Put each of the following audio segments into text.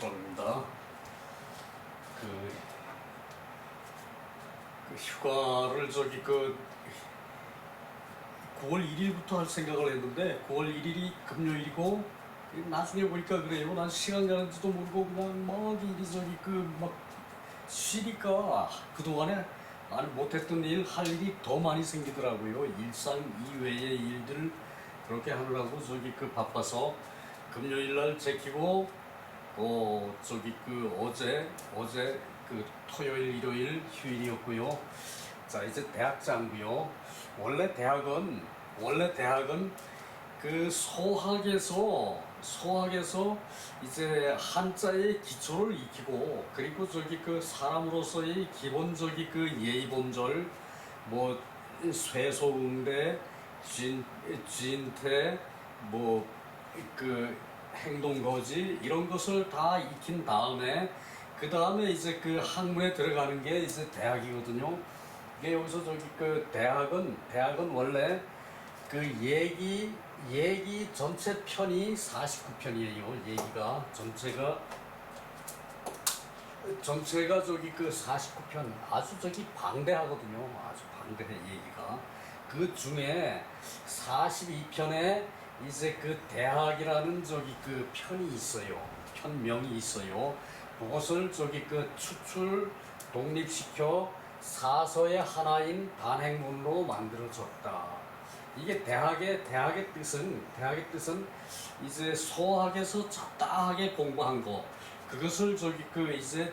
수학입니다. 그, 휴가를 9월 1일부터 할 생각을 했는데 9월 1일이 금요일이고 나중에 보니까 그래요. 난 시간 가는지도 모르고 그냥 막 이리저리 막 쉬니까 그동안에 못했던 일 할 일이 더 많이 생기더라고요. 일상 이외의 일들 그렇게 하느라고 바빠서 금요일날 제키고 어제 토요일 일요일 휴일이었고요. 자, 이제 대학장고요. 원래 대학은 그 소학에서 이제 한자의 기초를 익히고, 그리고 사람으로서의 기본적인 예의 범절, 쇠소응대, 쥐인태, 행동거지 이런 것을 다 익힌 다음에 그 다음에 이제 학문에 들어가는 게 이제 대학이거든요. 이게 여기서 대학은 원래 얘기 전체 편이 49편이에요. 얘기가 전체가 49편 아주 방대하거든요. 아주 방대해 얘기가. 그 중에 42편에 이제 대학이라는 편이 있어요. 편명이 있어요. 그것을 추출 독립시켜 사서의 하나인 단행문으로 만들어졌다. 이게 대학의 뜻은 이제 소학에서 잡다하게 공부한 거, 그것을 이제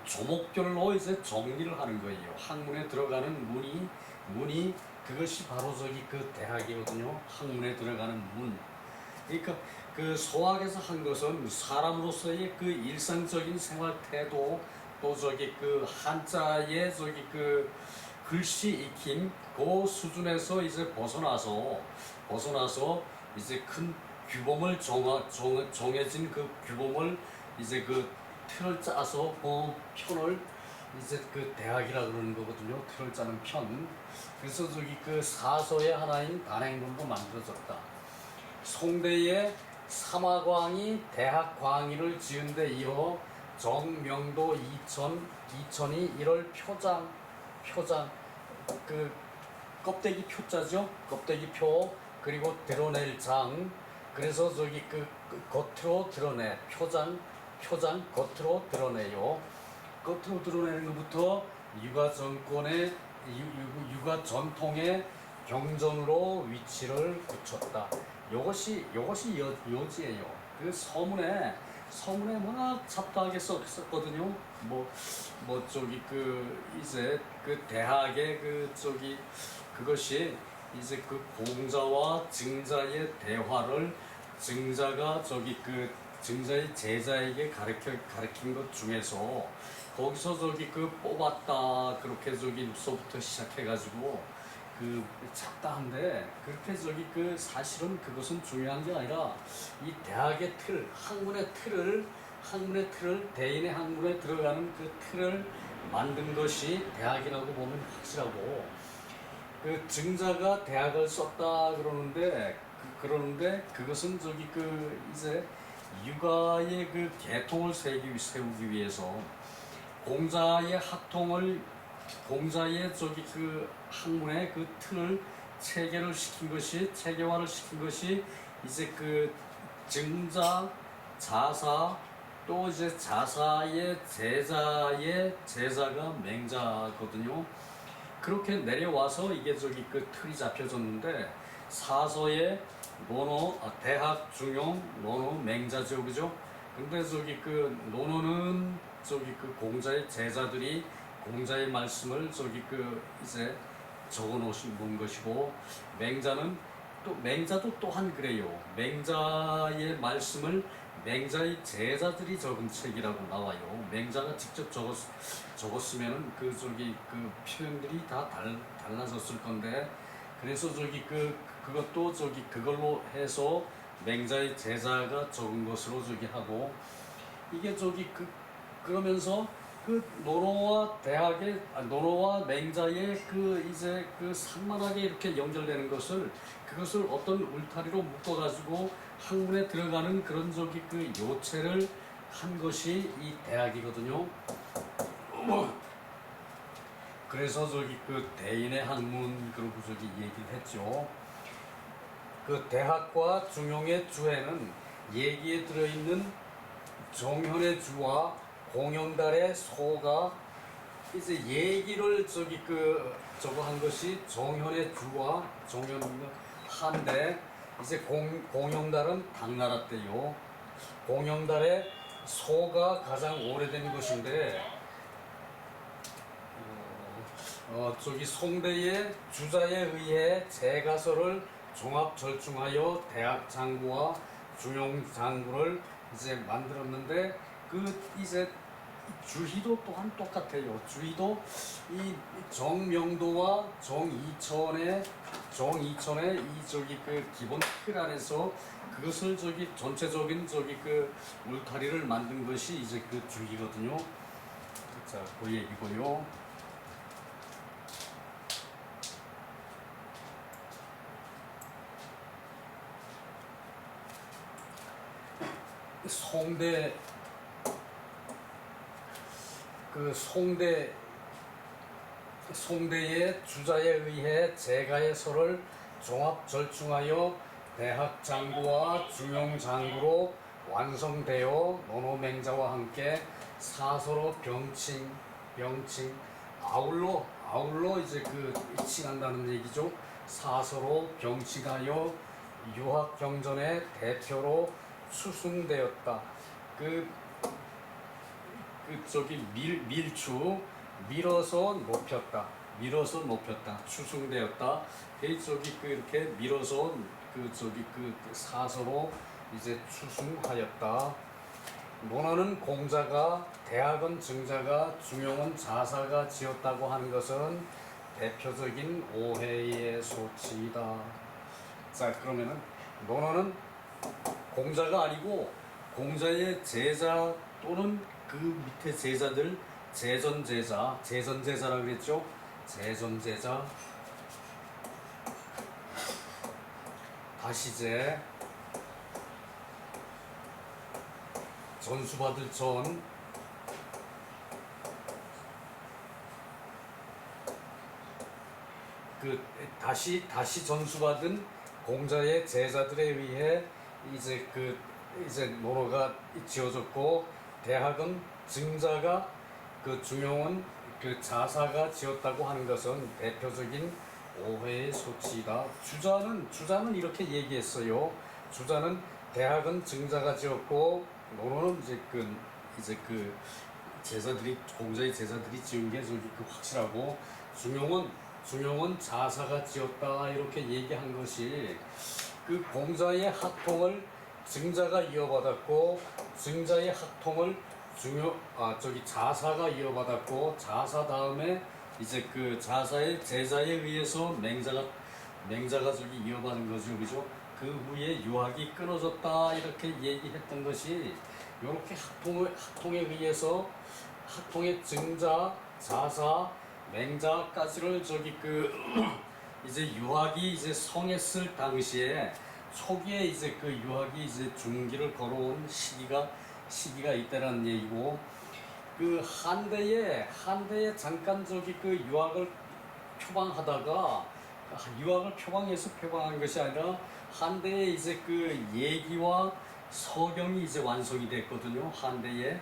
조목별로 이제 정리를 하는 거예요. 학문에 들어가는 문이 그것이 바로 대학이거든요. 학문에 들어가는 문. 그러니까 소학에서 한 것은 사람으로서의 일상적인 생활 태도, 또 한자의 글씨 익힘, 그 수준에서 이제 벗어나서 이제 큰 규범을 정해진 규범을 이제 틀을 짜서 편을 이제 대학이라 그러는 거거든요. 틀을 짜는 편. 그래서 사서의 하나인 단행문으로 만들어졌다. 송대의 삼화광이 대학 광의를 지은 데 이어 정명도 이천이 1월 표장 껍데기 표자죠. 껍데기 표, 그리고 드러낼 장. 그래서 겉으로 드러내 표장 겉으로 드러내요. 겉으로 드러내는 것부터 육아 전통의 경전으로 위치를 붙였다. 요것이 요지예요. 서문에 막 잡다하게 썼거든요. 이제 대학의 그것이 이제 공자와 증자의 대화를 증자가 증자의 제자에게 가르친 것 중에서 거기서 뽑았다, 그렇게 서부터 시작해가지고 잡다한데, 그렇게 사실은 그것은 중요한 게 아니라 이 대학의 틀, 학문의 틀을 대인의 학문에 들어가는 틀을 만든 것이 대학이라고 보면 확실하고, 증자가 대학을 썼다 그러는데 그것은 이제 육아의 계통을 세우기 위해서 공자의 학문의 틀을 체계화를 시킨 것이 이제 증자, 자사, 또 이제 자사의 제자가 맹자거든요. 그렇게 내려와서 이게 틀이 잡혀졌는데, 사서의 대학, 중용, 논어, 맹자죠, 그죠? 근데 논어는 공자의 제자들이 공자의 말씀을 이제 적어 놓은 것이고, 맹자도 또한 그래요. 맹자의 말씀을 맹자의 제자들이 적은 책이라고 나와요. 맹자가 직접 적었으면은 표현들이 다 달라졌을 건데, 그래서 그것도 그걸로 해서 맹자의 제자가 적은 것으로 하고, 이게 그러면서 논어와 맹자의 이제 산만하게 이렇게 연결되는 그것을 어떤 울타리로 묶어가지고 학문에 들어가는 그런 요체를 한 것이 이 대학이거든요. 그래서 저기 그 대인의 학문 그러고 저기 얘기를 했죠. 그 대학과 중용의 주에는 얘기에 들어있는 정현의 주와 공영달의 소가 이제 얘기를 저기 그 저거 한 것이 정현의 주와 정현 한데 이제 공영달은 당나라 때요. 공영달의 소가 가장 오래된 것인데 저기 송대의 주자에 의해 제가서를 종합 절충하여 대학 장구와 중용 장구를 이제 만들었는데 그 이제 주희도 또한 똑같아요. 주희도 이 정명도와 정이천의 이 저기 그 기본 틀 안에서 그것을 저기 전체적인 저기 그 울타리를 만든 것이 이제 그 주희거든요. 자, 그 얘기고요. 송대의 주자에 의해 제가의 설을 종합 절충하여 대학 장구와 중용 장구로 완성되어 논어맹자와 함께 사서로 병칭 아울러 이제 그 칭한다는 얘기죠. 사서로 병칭하여 유학경전의 대표로 추승되었다. 그 저기 밀어서 높였다. 추승되었다. 저기 그 이렇게 밀어서 그 저기 그 사서로 이제 추승하였다. 논어는 공자가, 대학은 증자가, 중용은 자사가 지었다고 하는 것은 대표적인 오해의 소치이다. 자, 그러면은 논어는 공자가 아니고 공자의 제자 또는 그 밑에 제자들 제전제자라고 그랬죠. 제전제자 다시제 전수받을 전 그 다시 전수받은 공자의 제자들에 의해 이제 논어가 지어졌고 대학은 증자가 그 중용은 그 자사가 지었다고 하는 것은 대표적인 오해의 소치이다. 주자는 이렇게 얘기했어요. 주자는 대학은 증자가 지었고 논어는 이제 그 제자들이 공자의 제자들이 지은 게 저기 그 확실하고 중용은 자사가 지었다 이렇게 얘기한 것이 그 공자의 학통을 증자가 이어받았고 증자의 학통을 자사가 이어받았고 자사 다음에 이제 그 자사의 제자에 의해서 맹자가 저기 이어받은 거죠, 그죠? 그 후에 유학이 끊어졌다 이렇게 얘기했던 것이 이렇게 학통에 의해서 학통의 증자, 자사, 맹자까지를 저기 그 이제 유학이 이제 성했을 당시에 초기에 이제 그 유학이 이제 중기를 걸어온 시기가 있다라는 얘기고 그 한대에 잠깐 저기 그 유학을 표방하다가 유학을 표방한 것이 아니라 한대에 이제 그 예기와 서경이 이제 완성이 됐거든요. 한대에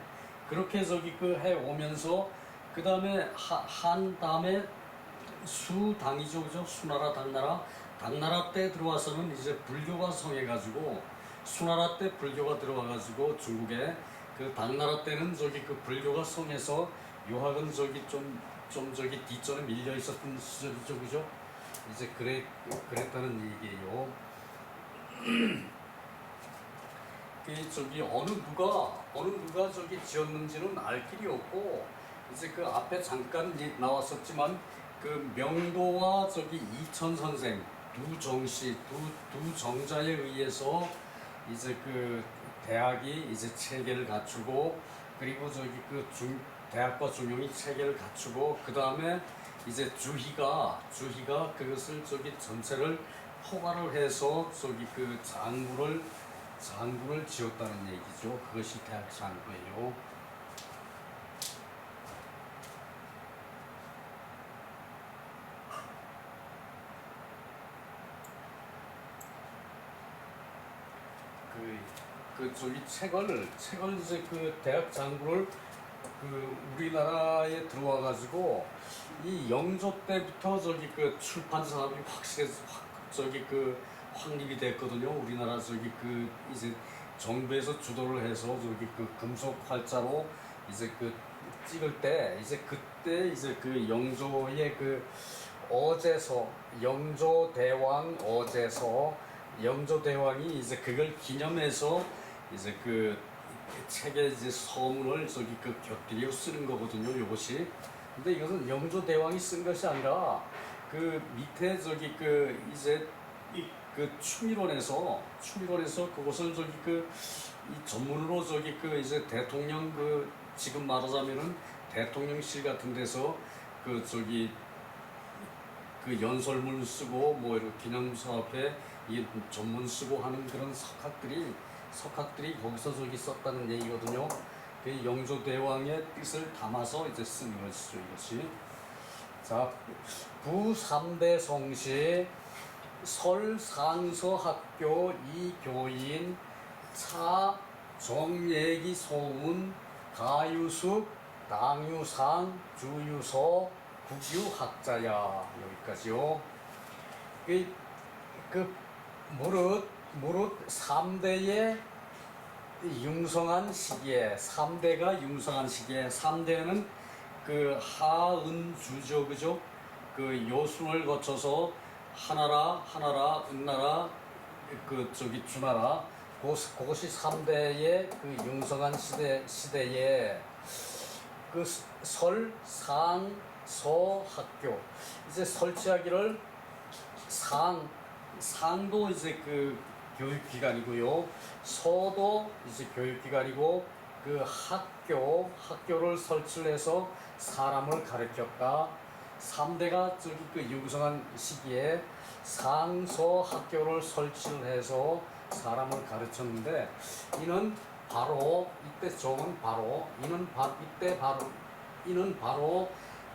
그렇게 저기 그 해 오면서 그 다음에 한 다음에 수당이죠, 그죠? 수나라, 당나라 때 들어와서는 이제 불교가 성해가지고 수나라 때 불교가 들어와가지고 중국에 그 당나라 때는 저기 그 불교가 성해서 유학은 저기 좀 저기 뒷전에 밀려 있었던 시절이죠, 그죠? 이제 그랬다는 얘기예요. 그 저기 어느 누가 저기 지었는지는 알 길이 없고 이제 그 앞에 잠깐 나왔었지만 그 명도와 저기 이천 선생 두 정자에 의해서 이제 그 대학이 이제 체계를 갖추고 그리고 저기 그 대학과 중용이 체계를 갖추고 그 다음에 이제 주희가 그것을 저기 전체를 허가를 해서 저기 그 장구를 지었다는 얘기죠. 그것이 대학 장구예요. 저기 책을 이제 그 대학 장구를 우리나라에 들어와 가지고 이 영조 때부터 저기 그 출판 산업이 확립이 됐거든요. 우리나라 이제 정부에서 주도를 해서 금속 활자로 이제 찍을 때 이제 그때 이제 영조의 어제서 영조대왕이 이제 그걸 기념해서 이제 책에 이제 서문을 곁들여 쓰는 거거든요. 이것이. 근데 이것은 영조대왕이 쓴 것이 아니라 밑에 이제 추미론에서 그것을 이 전문으로 이제 대통령 지금 말하자면은 대통령실 같은 데서 연설문 쓰고 뭐 이렇게 기념사업에 이 전문 쓰고 하는 그런 석학들이 거기서 썼다는 얘기거든요. 그 영조대왕의 뜻을 담아서 이제 쓴 것이죠, 이것이. 자, 부3대 성시 설상서학교 이교인 차 정예기 소운 가유숙 당유상 주유서 국유학자야. 여기까지요. 무릇 3대의 융성한 시기에 3대는 하은주죠, 그죠? 요순을 거쳐서 하나라, 은나라, 주나라, 그것이 3대의 융성한 시대에 서, 학교, 이제 설치하기를 상도 이제 교육기관이고요. 서도 이제 교육기관이고 학교를 설치를 해서 사람을 가르쳤다. 3대가 융성한 시기에 상서 학교를 설치를 해서 사람을 가르쳤는데 이는 바로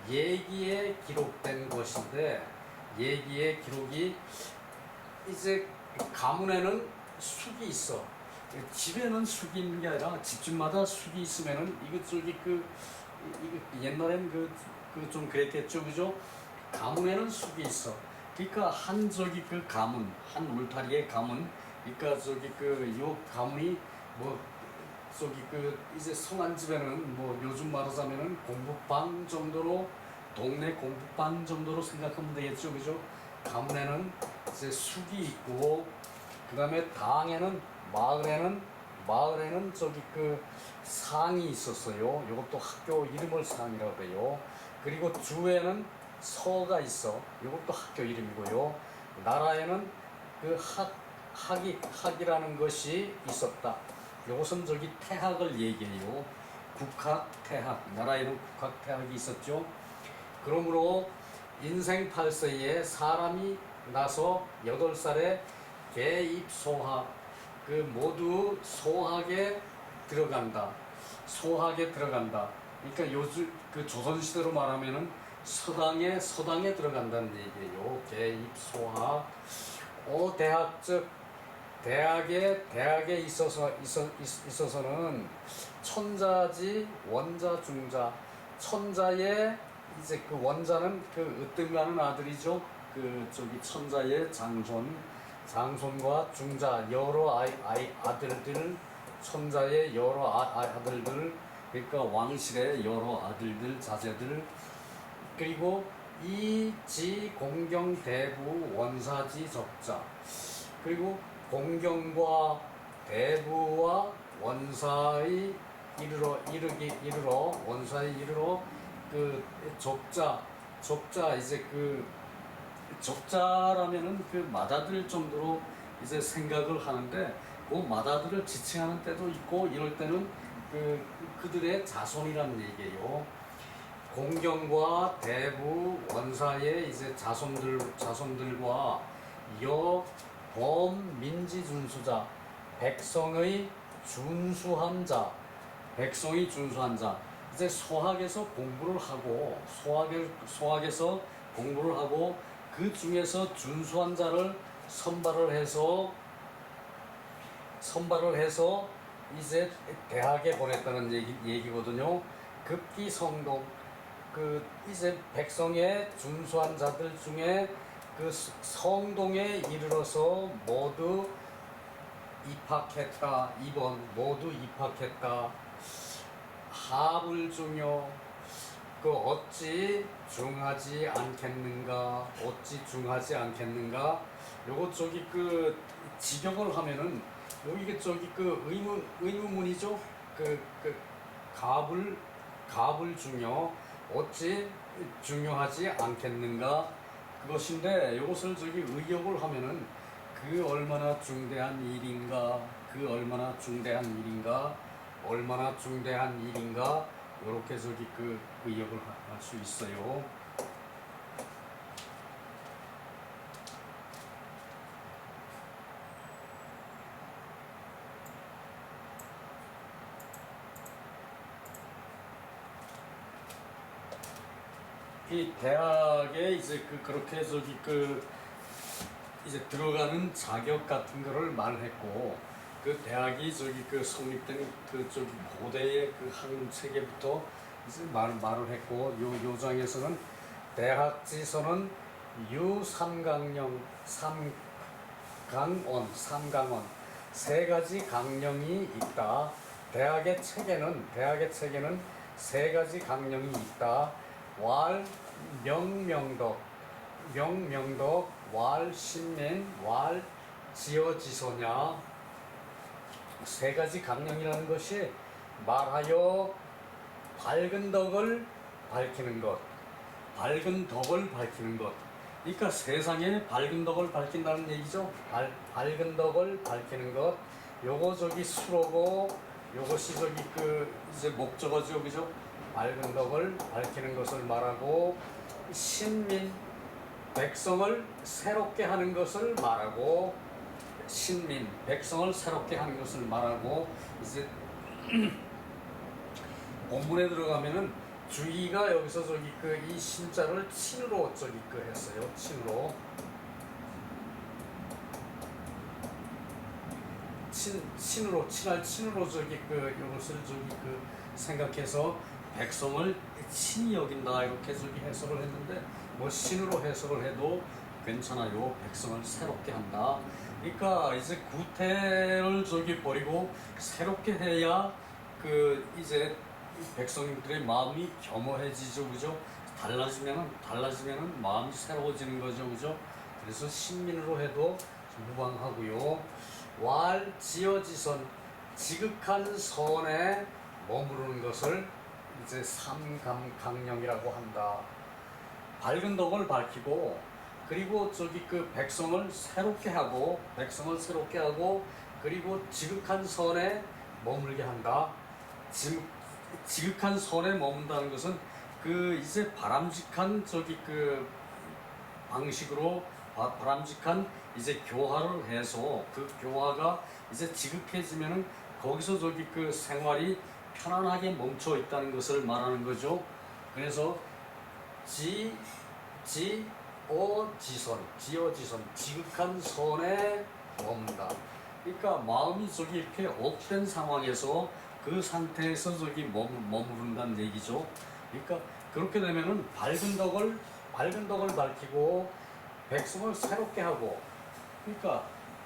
예기에 기록된 것인데 예기의 기록이 이제 가문에는 숙이 있어. 집에는 숙이 있는 게 아니라 집집마다 숙이 있으면은 이거 옛날엔 좀 그랬겠죠, 그죠? 가문에는 숙이 있어. 그러니까 한 가문, 한 울타리의 가문, 그러니까 요 가문이 뭐 이제 성한 집에는 뭐 요즘 말하자면은 공부방 정도로 동네 공부방 정도로 생각하면 되겠죠, 그죠? 가문에는 이제 숙이 있고 그다음에 마을에는 상이 있었어요. 이것도 학교 이름을 상이라고 해요. 그리고 주에는 서가 있어. 이것도 학교 이름이고요. 나라에는 학이라는 것이 있었다. 이것은 태학을 얘기해요. 국학, 태학. 나라에는 국학, 태학이 있었죠. 그러므로 인생 8세에 사람이 나서 8살에 개입소학, 모두 소학에 들어간다. 그러니까 요즘 조선시대로 말하면은 서당에 들어간다는 얘기예요. 개입소학. 대학 즉 대학에 있어서는 천자지 원자 중자. 천자의 이제 원자는 으뜸가는 아들이죠. 천자의 장손과 중자 여러 아들들, 천자의 여러 아들들, 그러니까 왕실의 여러 아들들, 자제들, 그리고 이지 공경 대부 원사지 적자. 그리고 공경과 대부와 원사에 이르러 적자 이제 적자라면은 맏아들 정도로 이제 생각을 하는데 맏아들을 지칭하는 때도 있고 이럴 때는 그들의 자손이라는 얘기예요. 공경과 대부 원사의 이제 자손들과 범 민지 준수자. 백성의 준수한 자, 백성이 준수한 자. 이제 소학에서 공부를 하고 소학에서 공부를 하고 그 중에서 준수한 자를 선발을 해서 이제 대학에 보냈다는 얘기거든요. 급기성동, 그 이제 백성의 준수한 자들 중에 그 성동에 이르러서 모두 입학했다. 2번 모두 입학했다. 하불중요, 그 어찌 중하지 않겠는가, 어찌 중하지 않겠는가. 요거 저기 그 직역을 하면은 여기 저기 그 의문문이죠. 그 가불중요, 어찌 중요하지 않겠는가, 그것인데 이것을 저기 의역을 하면은 그 얼마나 중대한 일인가, 그 얼마나 중대한 일인가, 얼마나 중대한 일인가, 이렇게 저기 그 의역을 할 수 있어요. 이 대학에 이제 그렇게 저기 이제 들어가는 자격 같은 거를 말했고, 그 대학이 저기 성립된 저기 고대의 그 학문 체계부터 이제 말을 했고, 요 장에서는 대학지서는 유삼강령, 삼강원 세 가지 강령이 있다. 대학의 체계는 세 가지 강령이 있다. 왈 명명덕, 왈 신민, 왈 지어지소냐. 세 가지 강령이라는 것이 말하여 밝은 덕을 밝히는 것, 그러니까 세상에 밝은 덕을 밝힌다는 얘기죠. 밝은 덕을 밝히는 것. 요거 저기 수로고, 요것이 저기 이제 목적어죠, 그죠? 밝은 덕을 밝히는 것을 말하고, 신민, 백성을 새롭게 하는 것을 말하고, 백성을 새롭게 하는 것을 말하고. 이제 본문에 들어가면은 주의가 여기서 저기 이 신자를 친으로 저기 했어요. 친으로. 친할 친으로 저기 이것을 저기 생각해서 백성을 친히 여긴다, 이렇게 저기 해석을 했는데, 뭐 신으로 해석을 해도 괜찮아요. 백성을 새롭게 한다. 그러니까 이제 구태를 저기 버리고 새롭게 해야 이제 백성들의 마음이 겸허해지죠, 그죠? 달라지면은 마음이 새로워지는 거죠, 그죠? 그래서 신민으로 해도 무방하고요. 왈 지어지선, 지극한 선에 머무르는 것을 이제 삼강령이라고 한다. 밝은 덕을 밝히고, 그리고 저기 백성을 새롭게 하고, 그리고 지극한 선에 머물게 한다. 지극한 선에 머문다는 것은 이제 바람직한 저기 방식으로 바람직한 이제 교화를 해서, 그 교화가 이제 지극해지면은 거기서 저기 생활이 편안하게 멈춰 있다는 것을 말하는 거죠. 그래서 지어지선, 지극한 선에 머문다. 그러니까 마음이 저기 이렇게 업된 상황에서 그 상태에서 저기 머무른다는 얘기죠. 그러니까 그렇게 되면은 밝은 덕을 밝히고, 백성을 새롭게 하고, 그러니까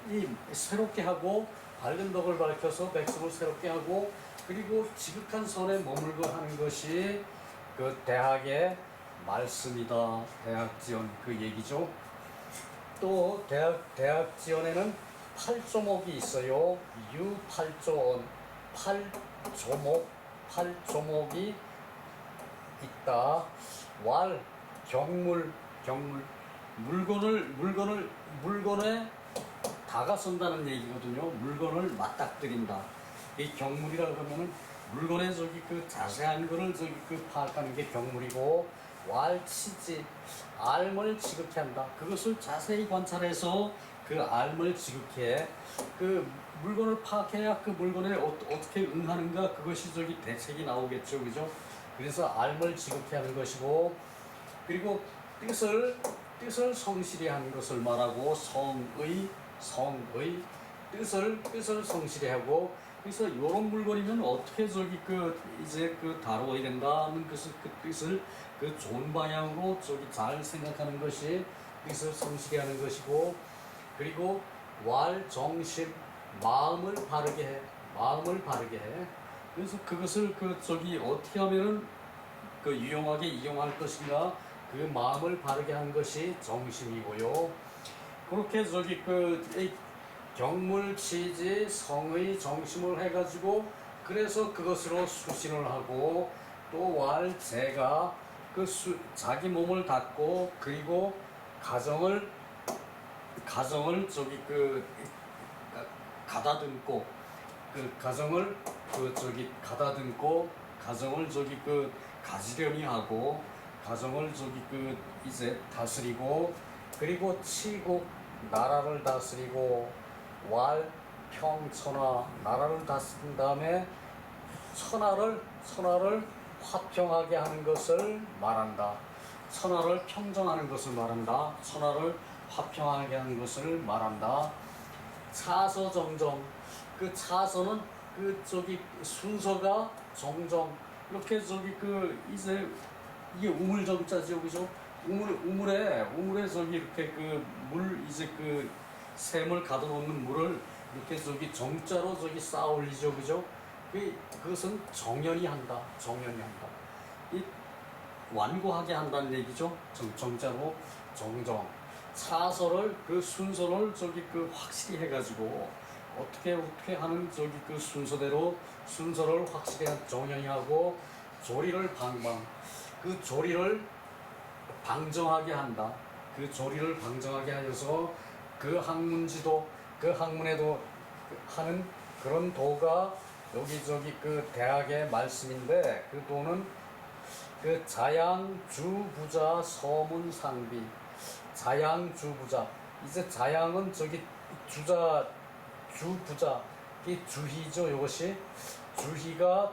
이 새롭게 하고, 밝은 덕을 밝혀서 백성을 새롭게 하고, 그리고 지극한 선에 머물고 하는 것이 대학의 말씀이다. 대학지원 그 얘기죠. 또 대학지원에는 8조목이 있어요. 유8조원, 8조목이 있다. 왈 물건에 다가선다는 얘기거든요. 물건을 맞닥뜨린다. 이 경물이라고 하면은 물건의 저기 자세한 거를 저기 파악하는 게 경물이고, 왈 치지, 알을 지극히 한다. 그것을 자세히 관찰해서 그 알을 지극해 그 물건을 파악해야 그 물건에 어떻게 응하는가 그것이 저기 대책이 나오겠죠, 그죠? 그래서 알을 지극해 하는 것이고 그리고 뜻을 성실히 하는 것을 말하고 성의 뜻을 성실히 하고 그래서 이런 물건이면 어떻게 저기 이제 다루어야 된다는 것을 그 뜻을 그 좋은 방향으로 저기 잘 생각하는 것이 뜻을 성실히 하는 것이고 그리고 정심 마음을 바르게 해 그래서 그것을 저기 어떻게 하면은 유용하게 이용할 것인가 그 마음을 바르게 하는 것이 정심이고요. 그렇게 저기 경물, 치지, 성의, 정심을 해가지고 그래서 그것으로 수신을 하고 또 제가 자기 몸을 닦고 그리고 가정을 저기 가다듬고 가정을 가다듬고 가정을 저기 가지런히 하고 가정을 저기 이제 다스리고 그리고 치국 나라를 다스리고 평천하 나라를 다스린 다음에 천하를 화평하게 하는 것을 말한다. 천하를 평정하는 것을 말한다. 천하를 화평하게 하는 것을 말한다. 차서정정 차서는 저기 순서가 정정 이렇게 저기 이제 이게 우물정자죠, 그죠? 우물에 저기 이렇게 물 이제 샘을 가둬놓는 물을 이렇게 저기 정자로 저기 쌓아 올리죠, 그죠? 그것은 정연히 한다. 이 완고하게 한다는 얘기죠. 정자로 정정. 차서를 순서를 저기 확실히 해가지고 어떻게 하는 저기 순서를 확실히 정연히 하고 조리를 조리를 방정하게 한다. 조리를 방정하게 하여서 학문지도 학문에도 하는 그런 도가 여기 저기 대학의 말씀인데 도는 자양주부자 서문상비 자양주부자 이제 자양은 저기 주부자 이 주희죠. 이것이 주희가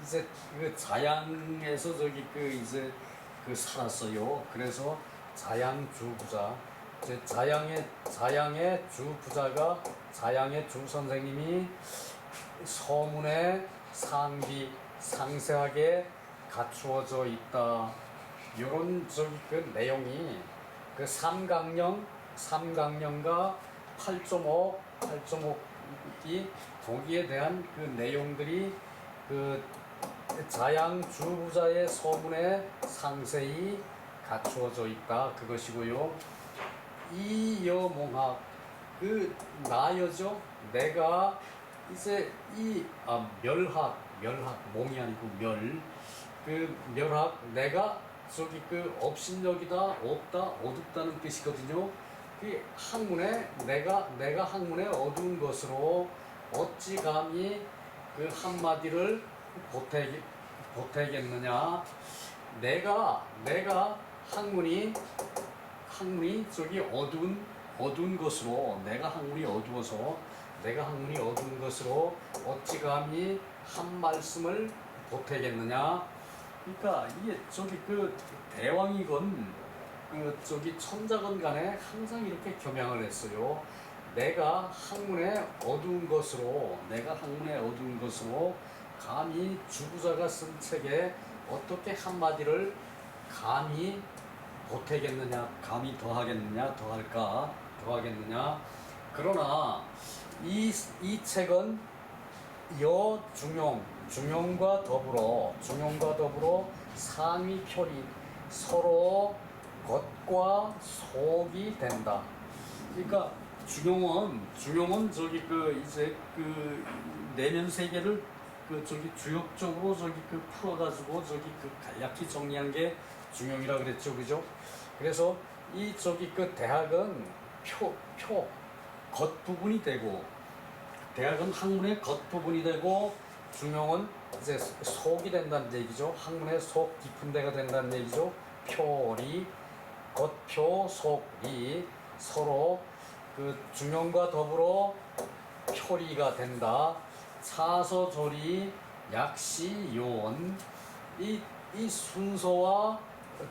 이제 자양에서 저기 이제 살았어요. 그래서 자양주부자 자양의 주부자가 자양의 주 선생님이 서문에 상세하게 갖추어져 있다. 이런 저기 내용이 삼강령과 8.5이 거기에 대한 내용들이 자양주부자의 서문에 상세히 갖추어져 있다. 그것이고요. 이여몽학 나여죠. 내가 이제 멸학 몸이 아니고 멸학 내가 저기 업신여기다 없다 어둡다는 뜻이거든요. 학문에 내가 학문에 어두운 것으로 어찌 감히 한마디를 보태겠느냐. 내가 학문이 저기 어두운 것으로 내가 학문이 어두운 것으로 어찌 감히 한 말씀을 보태겠느냐. 그러니까 이게 저기 대왕이건 저기 천자건 간에 항상 이렇게 겸양을 했어요. 내가 학문에 어두운 것으로 감히 주부자가 쓴 책에 어떻게 한마디를 감히 보태겠느냐, 감히 더하겠느냐. 그러나 이 책은 중용과 더불어 상위표리 서로 겉과 속이 된다. 그러니까 중용은 저기 이제 내면 세계를 저기 주역적으로 저기 풀어가지고 저기 간략히 정리한 게 중용이라 그랬죠, 그죠? 그래서 이 저기 대학은 표 겉부분이 되고 대학은 학문의 겉부분이 되고 중용은 이제 속이 된다는 얘기죠. 학문의 속 깊은 데가 된다는 얘기죠. 표리 겉표 속이 서로 그 중용과 더불어 표리가 된다. 차서조리 약시 요원. 이 순서와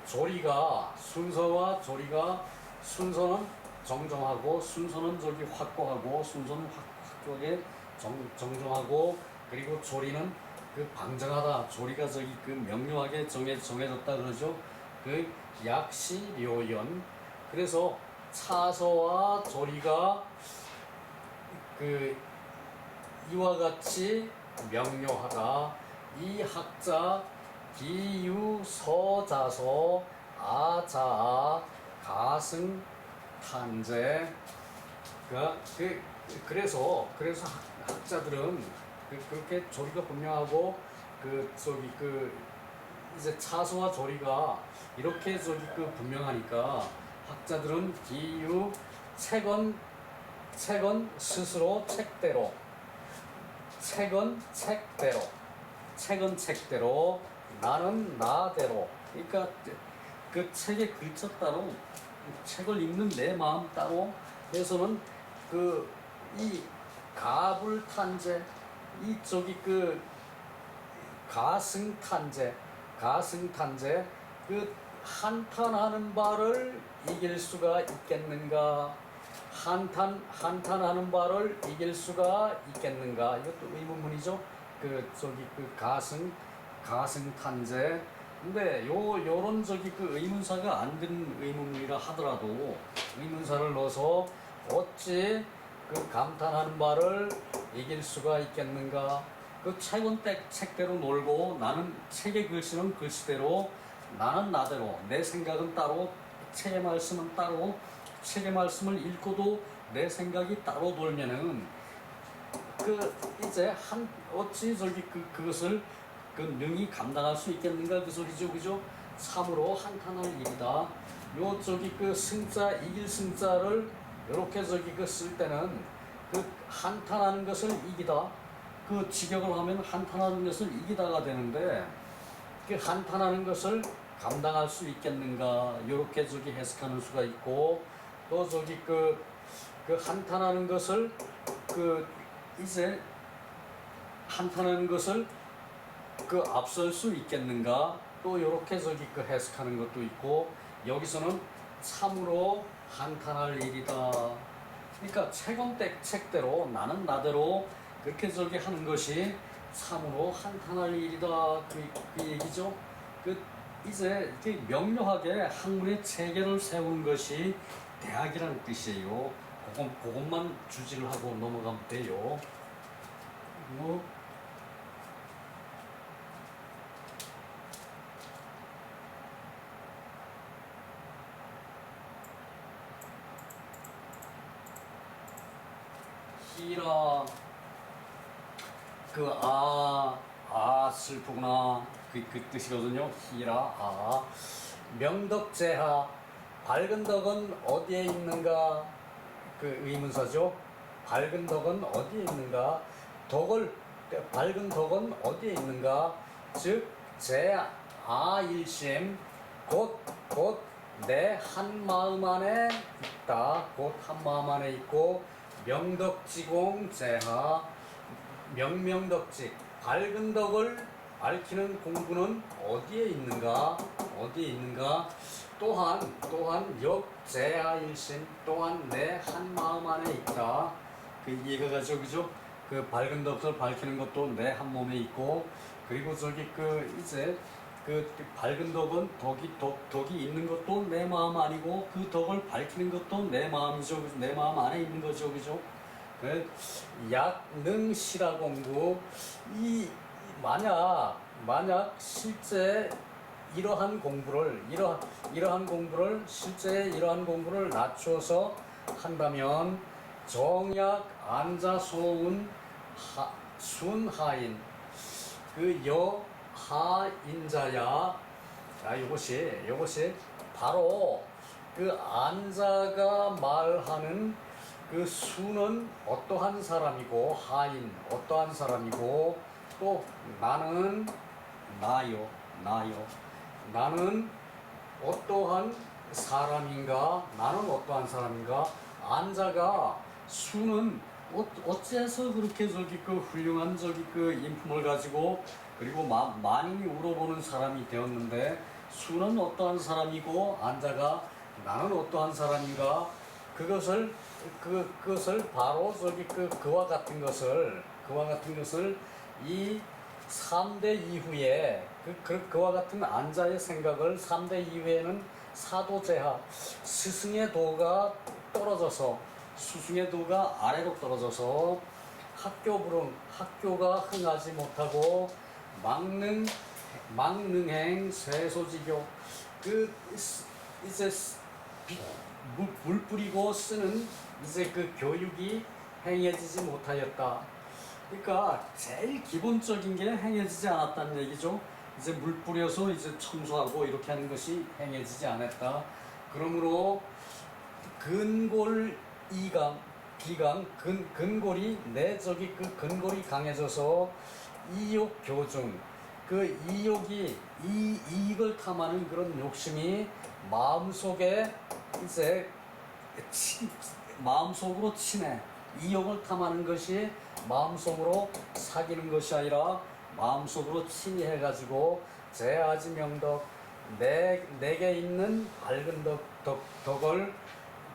조리가 순서는 정정하고 순서는 저기 확고하고 순서는 확고하게 정정하고 그리고 조리는 그 방정하다. 조리가 저기 그 명료하게 정해졌다 그러죠. 그 약시료연. 그래서 차서와 조리가 그 이와 같이 명료하다. 이 학자 기유서자서 아자아 가승 탄제. 그래서 학자들은 그렇게 조리가 분명하고 이제 차서와 조리가 이렇게 분명하니까 학자들은 기유 책은 스스로 책대로 책은 책대로 나는 나대로. 그러니까 그 책의 글자 따로 책을 읽는 내 마음 따로 해서는 이 가불탄제 가승탄제 한탄하는 바를 이길 수가 있겠는가? 한탄하는 바를 이길 수가 있겠는가? 이것도 의문문이죠. 가승탄제. 근데 요런 의문사가 안 든 의문문이라 하더라도 의문사를 넣어서 어찌 감탄하는 바를 이길 수가 있겠는가? 책은 책대로 놀고 나는 책의 글씨는 글씨대로 나는 나대로 내 생각은 따로 책의 말씀은 따로 책의 말씀을 읽고도 내 생각이 따로 돌면은 이제 어찌 그것을 능히 감당할 수 있겠는가 그 소리죠. 그죠? 참으로 한탄할 일이다. 승자 이길 승자를 이렇게 쓸 때는 한탄하는 것을 이기다. 직역을 하면 한탄하는 것을 이기다가 되는데 한탄하는 것을 감당할 수 있겠는가 이렇게 해석하는 수가 있고 또 한탄하는 것을 이제 한탄하는 것을 앞설 수 있겠는가 또 이렇게 해석하는 것도 있고 여기서는 참으로 한탄할 일이다. 그러니까 책은 책대로 나는 나대로 그렇게 하는 것이 참으로 한탄할 일이다 그 얘기죠. 이제 명료하게 학문의 체계를 세우는 것이 대학이라는 뜻이에요. 그것만 주지를 하고 넘어가면 돼요. 희라 슬프구나 그 뜻이거든요. 희라 명덕제하 밝은 덕은 어디에 있는가? 의문사죠. 밝은 덕은 어디에 있는가? 밝은 덕은 어디에 있는가? 즉 제아일심 곧 내 한 마음 안에 있다. 곧 한 마음 안에 있고 명덕지공 제하 명명덕직 밝은 덕을 밝히는 공부는 어디에 있는가? 또한 역제아일심 또한 내 한 마음 안에 있다. 이해가 가죠, 그죠? 밝은 덕을 밝히는 것도 내 한 몸에 있고 그리고 이제 밝은 덕은 덕이 있는 것도 내 마음 아니고 그 덕을 밝히는 것도 내 마음이죠. 내 마음 안에 있는 거죠, 그죠? 약능시라 공부 만약 실제 이러한 공부를 낮춰서 한다면 정약 안자소운 순하인 여하인자야. 이것이 바로 안자가 말하는 수는 어떠한 사람이고 하인 어떠한 사람이고 또 나는 나요 나는 어떠한 사람인가 안자가 수는 어째서 그렇게 훌륭한 인품을 가지고 그리고 만인이 우러보는 사람이 되었는데 수는 어떠한 사람이고 안자가 나는 어떠한 사람인가 그것을 바로 그와 같은 것을 이 3대 이후에 그와 같은 안자의 생각을 3대 이후에는 사도제하 스승의 도가 떨어져서 스승의 도가 아래로 떨어져서 학교가 흥하지 못하고 망능행 쇠소지교 이제 물 뿌리고 쓰는 이제 교육이 행해지지 못하였다. 그러니까 제일 기본적인 게 행해지지 않았다는 얘기죠. 이제 물 뿌려서 이제 청소하고 이렇게 하는 것이 행해지지 않았다. 그러므로 근골 근골이 근골이 강해져서 이욕 교중 이욕이 이익을 탐하는 그런 욕심이 마음속에 이제 마음속으로 치네. 이욕을 탐하는 것이 마음속으로 사귀는 것이 아니라 마음속으로 친이해가지고 제아지명덕 내게 있는 밝은 덕을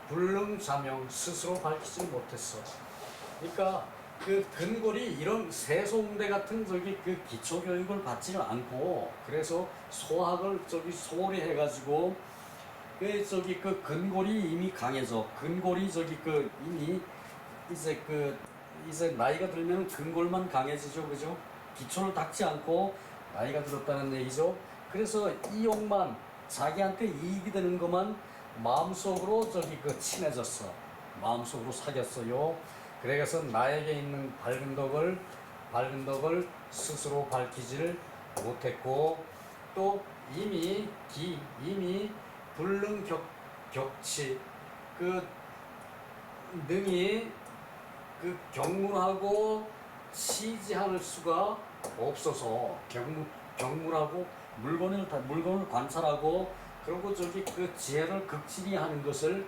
불능자명 스스로 밝히지 못했어. 그러니까 근골이 이런 세소홍대 같은 기초 교육을 받지는 않고 그래서 소학을 소홀히 해가지고 근골이 이미 강해져 근골이 이미 이제 나이가 들면 근골만 강해지죠, 그죠? 기초를 닦지 않고 나이가 들었다는 얘기죠. 그래서 이욕만 자기한테 이익이 되는 것만 마음속으로 친해졌어. 마음속으로 사귀었어요. 그래서 나에게 있는 밝은 덕을 스스로 밝히지를 못했고 또 이미 불능격치 능히 경물하고 치지할 수가 없어서 경물하고 물건을 관찰하고 그리고 지혜를 극진히 하는 것을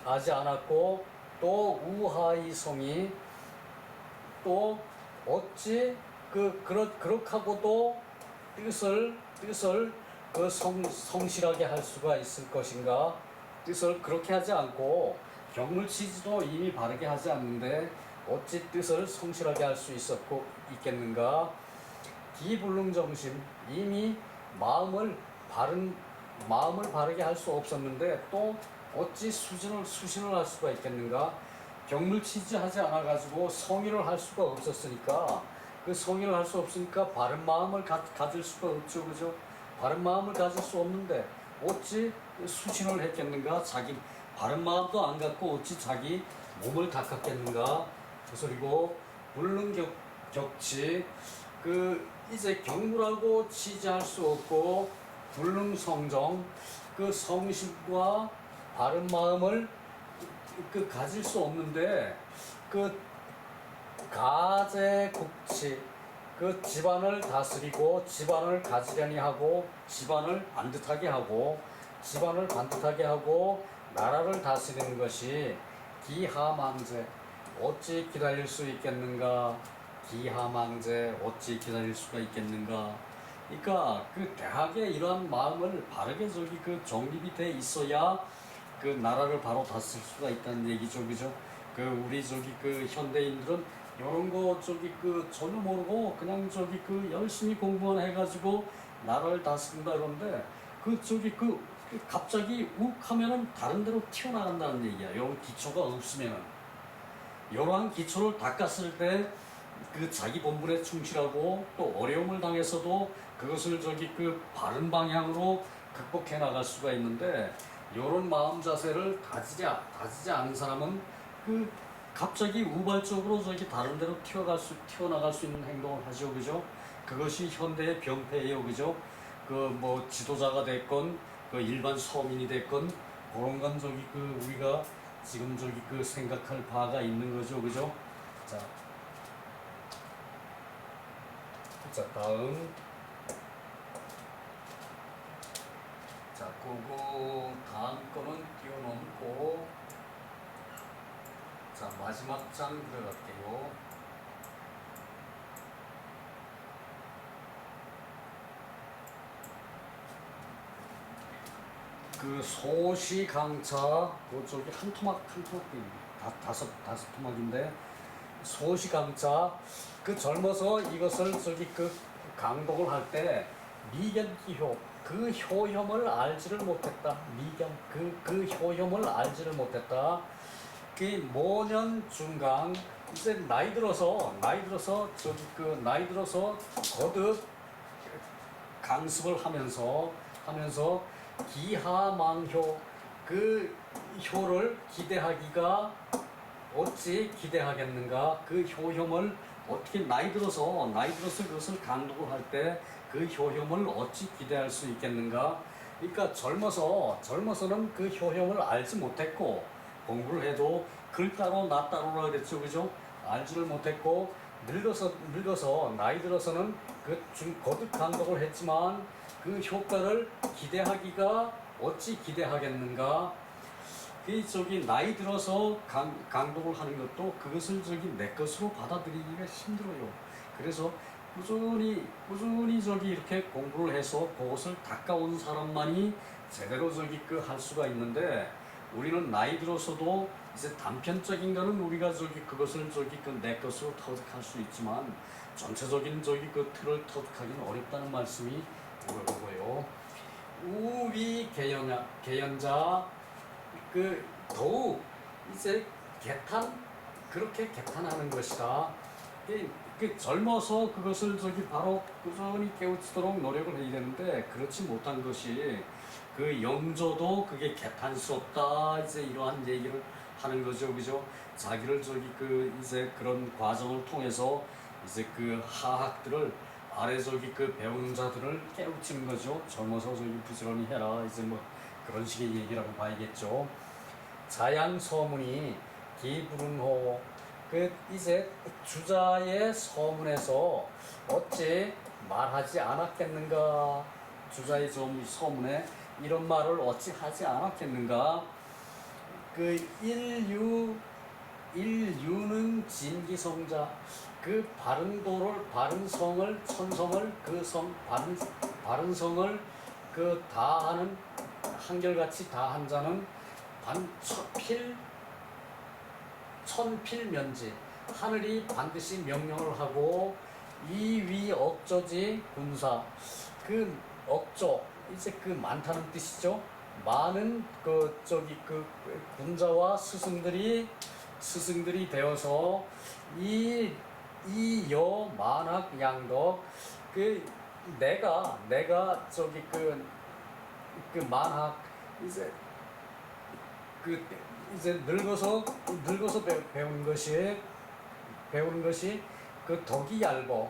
하지 않았고 또 우하이성이 또 어찌 그렇게 하고도 뜻을 성실하게 할 수가 있을 것인가. 뜻을 그렇게 하지 않고 경물치지도 이미 바르게 하지 않는데 어찌 뜻을 성실하게 할 수 있겠는가. 기불능정심 이미 마음을 바르게 할 수 없었는데 또 어찌 수신을 할 수가 있겠는가. 경물치지 하지 않아가지고 성의를 할 수가 없었으니까 성의를 할 수 없으니까 바른 마음을 가질 수가 없죠, 그죠? 바른 마음을 가질 수 없는데 어찌 수신을 했겠는가. 자기 바른 마음도 안 갖고 어찌 자기 몸을 닦았겠는가. 그 소리고 불능격치 이제 경물하고 치지할 수 없고 불능성정 성실과 바른 마음을 가질 수 없는데 가제국치 집안을 다스리고 집안을 가지런히 하고 집안을 반듯하게 하고 나라를 다스리는 것이 기하망제 어찌 기다릴 수 있겠는가. 기하망제 어찌 기다릴 수가 있겠는가. 그러니까 대학에 이러한 마음을 바르게 정립이 돼 있어야 나라를 바로 다스릴 수가 있다는 얘기죠, 그죠? 우리 현대인들은 이런 거 전혀 모르고 그냥 열심히 공부만 해가지고 나라를 다스린다 그러는데 갑자기 욱 하면은 다른 데로 튀어나간다는 얘기야. 이런 기초가 없으면은. 이러한 기초를 닦았을 때 자기 본분에 충실하고 또 어려움을 당해서도 그것을 바른 방향으로 극복해 나갈 수가 있는데 이런 마음 자세를 다지지 않은 사람은 갑자기 우발적으로 다른 데로 튀어나갈 수 있는 행동을 하죠, 그죠? 그것이 현대의 병폐예요, 그죠? 뭐 지도자가 됐건 일반 서민이 됐건 그런 건 우리가 지금 생각할 바가 있는 거죠, 그죠? 자 다음 바꾸고 다음 거는 띄워놓고 자 마지막 장 들어갈게요. 그 소시강차 그쪽이 한 토막 다섯 토막인데 소시강차 그 젊어서 이것을 저기 그 강독을 할 때 미견기효 그 효험을 알지를 못했다. 미견 그 효험을 알지를 못했다. 그 모년 중강 이제 나이 들어서 저기 그 나이 들어서 거듭 강습을 하면서 기하망효 그 효를 기대하기가 어찌 기대하겠는가. 그 효험을 어떻게 나이 들어서 그것을 강독을 할 때 그 효험을 어찌 기대할 수 있겠는가. 그러니까 젊어서는 그 효험을 알지 못했고 공부를 해도 글 따로 나 따로라 그랬죠, 그죠? 알지를 못했고 늙어서 나이 들어서는 거듭 강독을 했지만 그 효과를 기대하기가 어찌 기대하겠는가. 그 저기 나이 들어서 강독을 하는 것도 그것을 저기 내 것으로 받아들이기가 힘들어요. 그래서 꾸준히 저기 이렇게 공부를 해서 그것을 닦아온 사람만이 제대로 저기 그 할 수가 있는데 우리는 나이 들어서도 이제 단편적인 거는 우리가 저기 그것을 저기 그 내 것으로 터득할 수 있지만 전체적인 저기 그 틀을 터득하기는 어렵다는 말씀이 오고요. 우위 개연자 그 더욱 이제 그렇게 개탄하는 것이다. 그 젊어서 그것을 저기 바로 꾸준히 깨우치도록 노력을 해야 되는데 그렇지 못한 것이 그 영조도 그게 개탄스럽다. 이제 이러한 얘기를 하는 거죠, 그죠? 자기를 저기 그 이제 그런 과정을 통해서 이제 그 하학들을 아래 저기 그 배우는 자들을 깨우치는 거죠. 젊어서 저기 부지런히 해라. 이제 뭐 그런 식의 얘기라고 봐야겠죠. 자양서문이 기부른호 그 이제 주자의 서문에서 어찌 말하지 않았겠는가. 주자의 서문에 이런 말을 어찌 하지 않았겠는가. 그 인류는 진기성자 그 바른 성을 천성을 바른 성을 그 다하는 한결같이 다한 자는 천필면지 하늘이 반드시 명령을 하고 이위 억조지 군사 그 억조 이제 그 많다는 뜻이죠. 많은 그 저기 그 군자와 스승들이 되어서 이여 만학 양덕 그 내가 저기 그 만학 이제 늙어서 배우는 것이 그 덕이 얇어.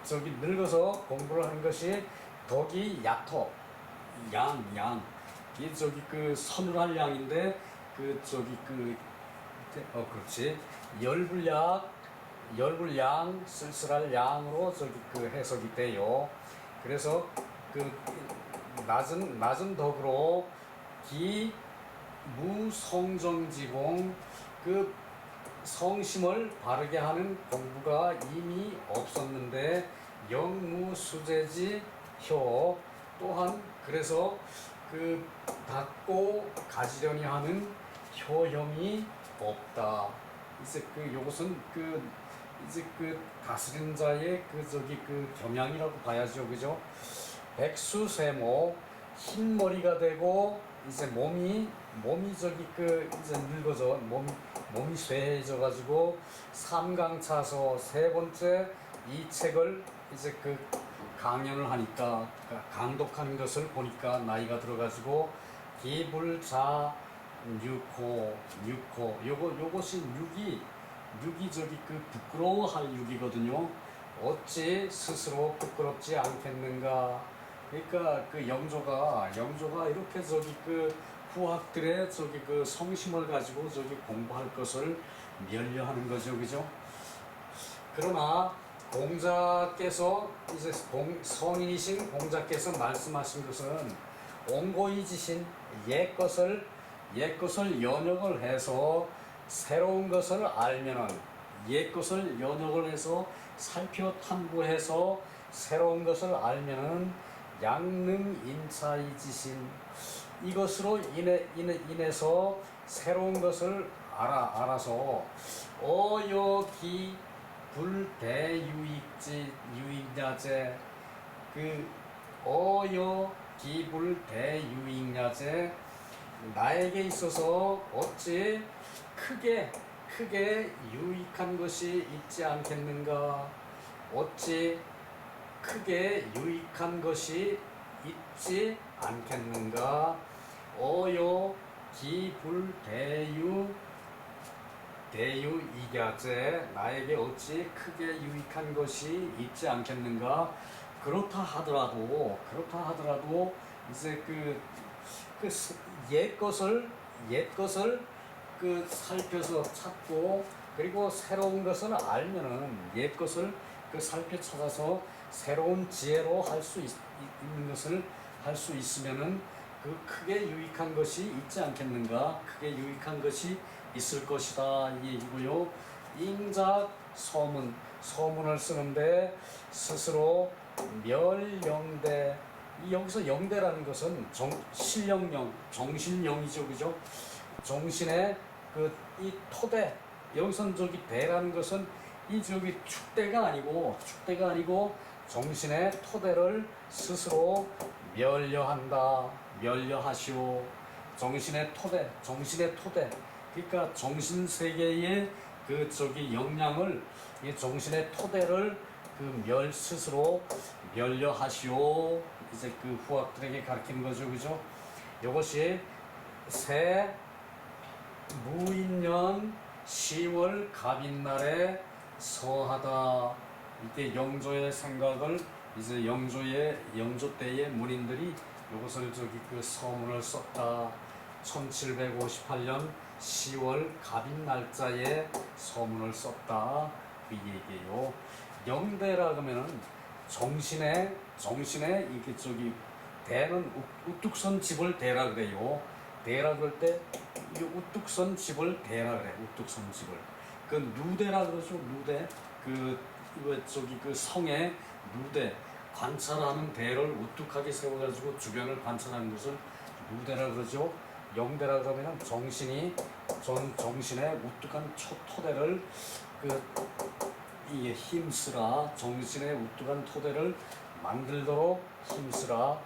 저기 늙어서 공부를 하는 것이 덕이 얕어. 양. 이 저기 그 서늘할 양인데 그렇지. 열불양 쓸쓸할 양으로 저기 그 해석이 돼요. 그래서 그 낮은 덕으로 무성정지공 그 성심을 바르게 하는 공부가 이미 없었는데 영무수제지 효 또한 그래서 그 닦고 가지려니 하는 효형이 없다. 이제 요것은 이제 다스리는 자의 경향이라고 봐야죠, 그죠? 백수세모 흰머리가 되고 이제 몸이 이제 늙어져 몸이 쇠해져 가지고 삼강차서 세 번째 이 책을 이제 강연을 하니까 강독하는 것을 보니까 나이가 들어가지고 기불자 육호 요것이 육이 부끄러워할 육이거든요. 어찌 스스로 부끄럽지 않겠는가. 그러니까 영조가 이렇게 후학들의 성심을 가지고 공부할 것을 면려하는 거죠, 그죠? 그러나 공자께서 이제 성인이신 공자께서 말씀하신 것은 옹고이지신 옛 것을 연역을 해서 새로운 것을 알면은 옛 것을 연역을 해서 살펴 탐구해서 새로운 것을 알면은 양능인차이지신 이것으로 인해서 새로운 것을 알아서 어여기 불대유익지 유익야제 그 어여기불대유익야제 나에게 있어서 어찌 크게 유익한 것이 있지 않겠는가? 어찌 크게 유익한 것이 있지 않겠는가? 대유익야제 나에게 어찌 크게 유익한 것이 있지 않겠는가? 그렇다 하더라도 이제 옛 것을 살펴서 찾고 그리고 새로운 것을 알면은 옛 것을 살펴 찾아서 새로운 지혜로 할 수 있는 것을 할 수 있으면은 크게 유익한 것이 있지 않겠는가? 크게 유익한 것이 있을 것이다 이 얘기고요. ing작 서문을 쓰는데 스스로 멸영대 여기서 영대라는 것은 실령령 정신령이죠, 그죠? 정신의 이 토대 여기선 대라는 것은 이 축대가 아니고 정신의 토대를 스스로 멸려하시오. 정신의 토대 그러니까 정신 세계의 역량을 이 정신의 토대를 스스로 멸려하시오. 이제 후학들에게 가르치는 거죠, 그죠? 이것이 새 무인년 10월 갑인날에 서하다. 이때 영조의 생각을 이제 영조 때의 문인들이 이것을 서문을 썼다. 1758년 10월 갑인 날짜에 서문을 썼다. 그 얘기예요. 영대라 그러면은 정신의 이게 대는 우뚝선 집을 대라 그래요. 대라 그럴 때 이 우뚝선 집을 대라 그래. 우뚝선 집을. 누대라 그러죠. 누대. 성의 누대. 관찰하는 대를 우뚝하게 세워가지고 주변을 관찰하는 것을 누대라 그러죠. 영대라 그러면 정신의 우뚝한 토대를 힘쓰라. 정신의 우뚝한 토대를 만들도록 힘쓰라.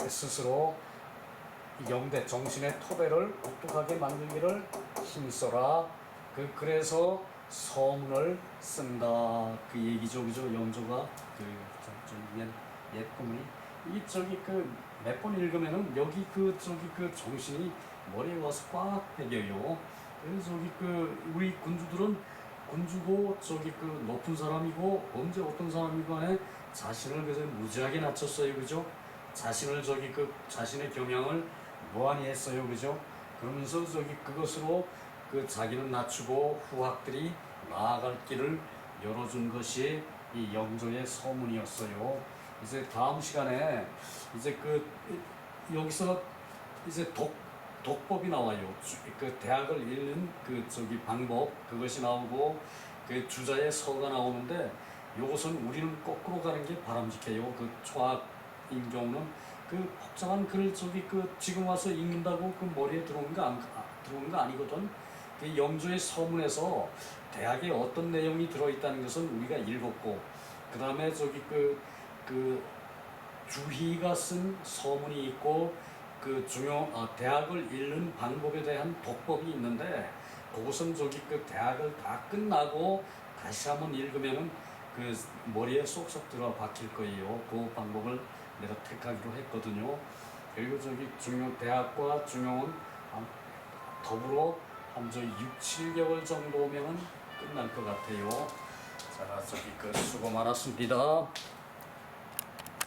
스스로 영대 정신의 토대를 우뚝하게 만들기를 힘써라. 그래서 서문을 쓴다. 그 얘기죠, 그죠? 영조가 옛 구문이 몇 번 읽으면은 여기 정신이 머리에 와서 꽉 배겨요. 그래서 우리 군주들은 군주고 높은 사람이고 언제 어떤 사람이고 간에 자신을 무지하게 낮췄어요, 그죠? 자신을 자신의 경향을 무한히 했어요, 그죠? 그러면서 그것으로 자기는 낮추고 후학들이 나아갈 길을 열어준 것이 이 영조의 서문이었어요. 이제 다음 시간에 이제 여기서 이제 독법이 나와요. 대학을 읽는 방법 그것이 나오고 주자의 서가 나오는데 이것은 우리는 거꾸로 가는 게 바람직해요. 초학인 경우는 복잡한 글을 지금 와서 읽는다고 머리에 들어오는 거 아니거든. 영조의 서문에서 대학에 어떤 내용이 들어있다는 것은 우리가 읽었고 그 다음에 주희가 쓴 서문이 있고 대학을 읽는 방법에 대한 독법이 있는데 그것은 대학을 다 끝나고 다시 한번 읽으면은 머리에 쏙쏙 들어 박힐 거예요. 그 방법을 내가 택하기로 했거든요. 그리고 대학과 중용은 더불어 한 6, 7개월 정도면 끝날 것 같아요. 자, 수고 많았습니다.